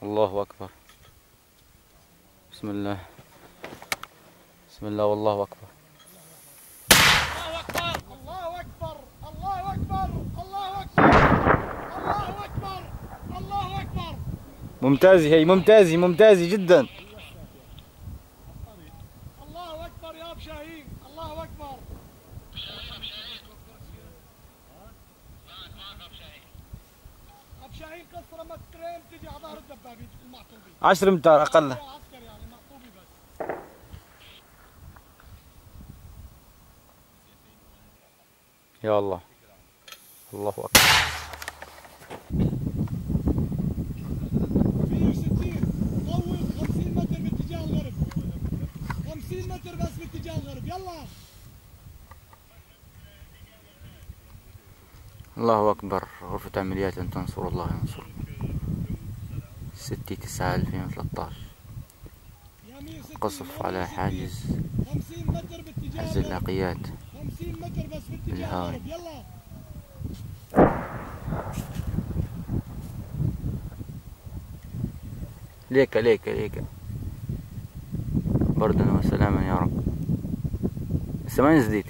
الله أكبر. بسم الله، بسم الله والله أكبر. الله أكبر الله أكبر الله أكبر الله أكبر الله أكبر الله أكبر. ممتازة هي، ممتازة ممتازة جدا. الله أكبر يا أبو شاهين، الله أكبر. أبو شاهين قصر مترين تجي على ظهر الدبابة المعطوبي. 10 أمتار أقل. عسكري يعني معطوبي بس. يا الله، الله أكبر. 160 طول 50 متر باتجاه الغرب. 50 متر بس باتجاه الغرب، يلا. الله أكبر. غرفة عمليات أن تنصر الله ينصركم. 6/9/2013. قصف على حاجز العقيات 50 متر بس باتجاه الهاوي. الغرب، يلا. ليك ليك ليك بردا وسلاما يا رب. لسه ما نزلت.